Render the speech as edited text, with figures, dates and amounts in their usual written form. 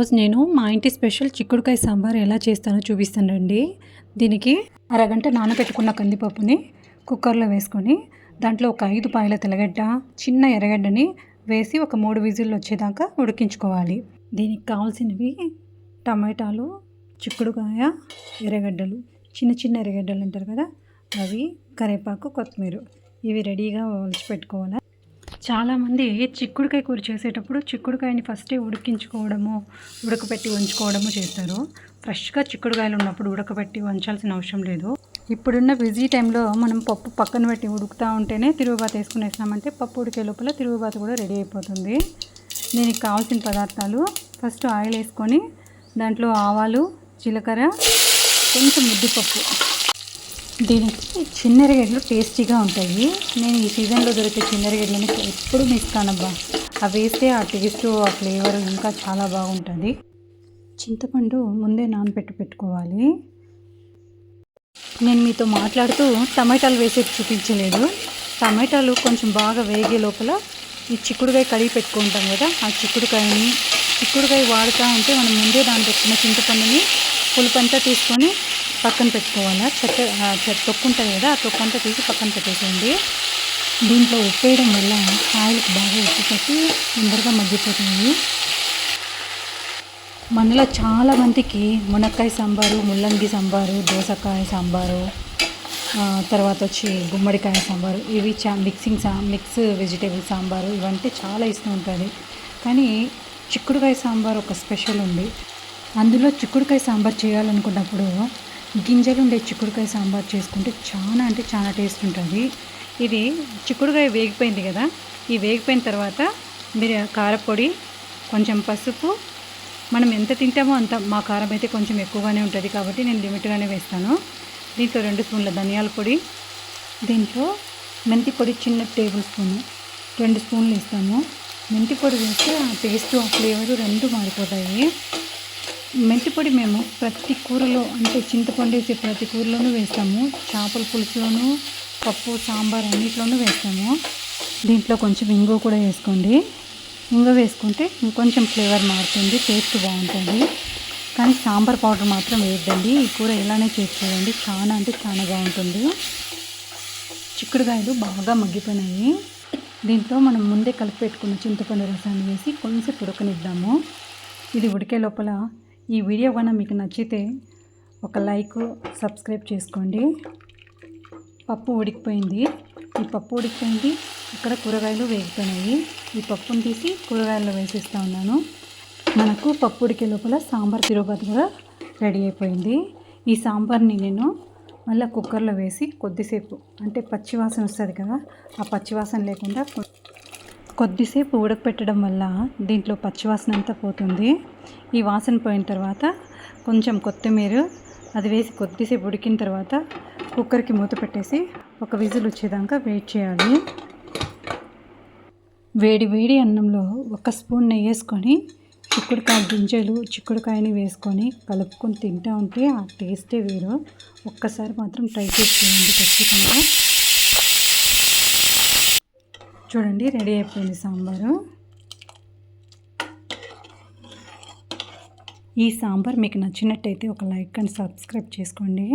ఈరోజు నేను మా ఇంటి స్పెషల్ చిక్కుడుకాయ సాంబార్ ఎలా చేస్తానో చూపిస్తానండి. దీనికి అరగంట నానబెట్టుకున్న కందిపప్పుని కుక్కర్లో వేసుకొని దాంట్లో ఒక 5 పాయల తెల్లగడ్డ, చిన్న ఎర్రగడ్డని వేసి ఒక 3 విజిల్లు వచ్చేదాకా ఉడికించుకోవాలి. దీనికి కావాల్సినవి టమాటాలు, చిక్కుడుకాయ, ఎర్రగడ్డలు, చిన్న చిన్న ఎర్రగడ్డలు అంటారు కదా అవి, కరివేపాకు, కొత్తిమీర ఇవి రెడీగా ఒలిచి పెట్టుకోవాలి. చాలామంది చిక్కుడుకాయ కూర చేసేటప్పుడు చిక్కుడుకాయని ఫస్టే ఉడకపెట్టి ఉంచుకోవడము చేస్తారు. ఫ్రెష్గా చిక్కుడుకాయలు ఉన్నప్పుడు ఉడకబెట్టి ఉంచాల్సిన అవసరం లేదు. ఇప్పుడున్న బిజీ టైంలో మనం పప్పు పక్కన పెట్టి ఉడుకుతూ ఉంటేనే తిరుగుబాతు వేసుకునేసామంటే పప్పు ఉడికే లోపల తిరుగుబాతు కూడా రెడీ అయిపోతుంది. దీనికి కావాల్సిన పదార్థాలు: ఫస్ట్ ఆయిల్ వేసుకొని దాంట్లో ఆవాలు, జీలకర్ర, కొంచెం ముద్దిపప్పు. దీనికి చిన్నెరగడ్డలు టేస్టీగా ఉంటాయి. నేను ఈ సీజన్లో దొరికే చిన్నెరగడ్డలని ఎప్పుడు మిస్ కానబ్బా. అవి వేస్తే ఆ టేస్ట్, ఆ ఫ్లేవర్ ఇంకా చాలా బాగుంటుంది. చింతపండు ముందే పెట్టుకోవాలి. నేను మీతో మాట్లాడుతూ టమాటాలు వేసేది చూపించలేదు. టమాటాలు కొంచెం బాగా వేగే లోపల ఈ చిక్కుడుకాయ కడిగి పెట్టుకుంటాం కదా, ఆ చిక్కుడుకాయ వాడుతూ ఉంటే మనం ముందే పెట్టుకున్న చింతపండుని పులుపంతా తీసుకొని పక్కన పెట్టుకోవాలి. తొక్కు ఉంటుంది కదా, ఆ తొక్కు అంతా తీసి పక్కన పెట్టేసేయండి. దీంట్లో ఉప్పు వేయడం వల్ల ఆయిల్కి బాగా ఉప్పు పట్టి తొందరగా మగ్గిపోతుంది. మనలో చాలామందికి మునక్కాయ సాంబారు, ముల్లంగి సాంబారు, దోసకాయ సాంబారు, తర్వాత వచ్చి గుమ్మడికాయ సాంబారు, ఇవి మిక్స్ వెజిటేబుల్ సాంబారు ఇవంటే చాలా ఇష్టం ఉంటుంది. కానీ చిక్కుడుకాయ సాంబార్ ఒక స్పెషల్ ఉంది. అందులో చిక్కుడుకాయ సాంబార్ చేయాలనుకున్నప్పుడు గింజలు ఉండే చిక్కుడుకాయ సాంబార్ చేసుకుంటే చాలా అంటే చాలా టేస్ట్ ఉంటుంది. ఇది చిక్కుడుకాయ వేగిపోయింది కదా, ఈ వేగిపోయిన తర్వాత మీరు కారపొడి, కొంచెం పసుపు, మనం ఎంత తింటామో అంత. మా కారం అయితే కొంచెం ఎక్కువగానే ఉంటుంది కాబట్టి నేను లిమిట్గానే వేస్తాను. దీంట్లో 2 స్పూన్ల ధనియాల పొడి, దీంట్లో మెంతి పొడి చిన్న టేబుల్ స్పూను, 2 స్పూన్లు వేస్తాము. మెంతి పొడి వేస్తే ఆ టేస్ట్, ఆ ఫ్లేవరు 2 మారిపోతాయి. మెంతి పొడి మేము ప్రతి కూరలో, అంటే చింతపండు వేసే ప్రతి కూరలోనూ వేస్తాము. చేపల పులుసులోను, పప్పు, సాంబార్ అన్నిట్లోనూ వేస్తాము. దీంట్లో కొంచెం ఇంగువ కూడా వేసుకోండి. ఇంగువ వేసుకుంటే ఇంకొంచెం ఫ్లేవర్ మారుతుంది, టేస్ట్ బాగుంటుంది. కానీ సాంబార్ పౌడర్ మాత్రం వేయద్దండి. ఈ కూర ఇలానే చేసుకోండి, చాలా అంటే చాలా బాగుంటుంది. చిక్కుడుకాయలు బాగా మగ్గిపోయినాయి. దీంట్లో మనం ముందే కలిపి పెట్టుకున్న చింతపండు రసాన్ని వేసి కొంచెం ఉడకనిద్దాము. ఇది ఉడికే లోపల ఈ వీడియో కన్నా మీకు నచ్చితే ఒక లైక్, సబ్స్క్రైబ్ చేసుకోండి. పప్పు ఉడికిపోయింది. ఇక్కడ కూరగాయలు వేగిపోయినాయి. ఈ పప్పును తీసి కూరగాయల్లో వేసేస్తూ ఉన్నాను. మనకు పప్పు ఉడికే లోపల సాంబార్ తిరుగుబాతు కూడా రెడీ అయిపోయింది. ఈ సాంబార్ని నేను మళ్ళీ కుక్కర్లో వేసి కొద్దిసేపు, అంటే పచ్చివాసన వస్తుంది కదా, ఆ పచ్చివాసన లేకుండా కొద్దిసేపు ఉడకపెట్టడం వల్ల దీంట్లో పచ్చివాసన అంతా పోతుంది. ఈ వాసన పోయిన తర్వాత కొంచెం కొత్తిమీర అది వేసి కొద్దిసేపు ఉడికిన తర్వాత కుక్కర్కి మూత పెట్టేసి ఒక విజిల్ వచ్చేదాకా వెయిట్ చేయాలి. వేడి అన్నంలో 1 స్పూన్ నెయ్యి వేసుకొని చిక్కుడుకాయని వేసుకొని కలుపుకొని తింటూ ఉంటే ఆ టేస్టే వేరు. ఒక్కసారి మాత్రం ట్రై చేసుకోండి ఖచ్చితంగా. చూడండి, రెడీ అయిపోయింది సాంబారు. ఈ సాంబార్ మీకు నచ్చినట్టయితే ఒక లైక్ అండ్ సబ్స్క్రైబ్ చేసుకోండి.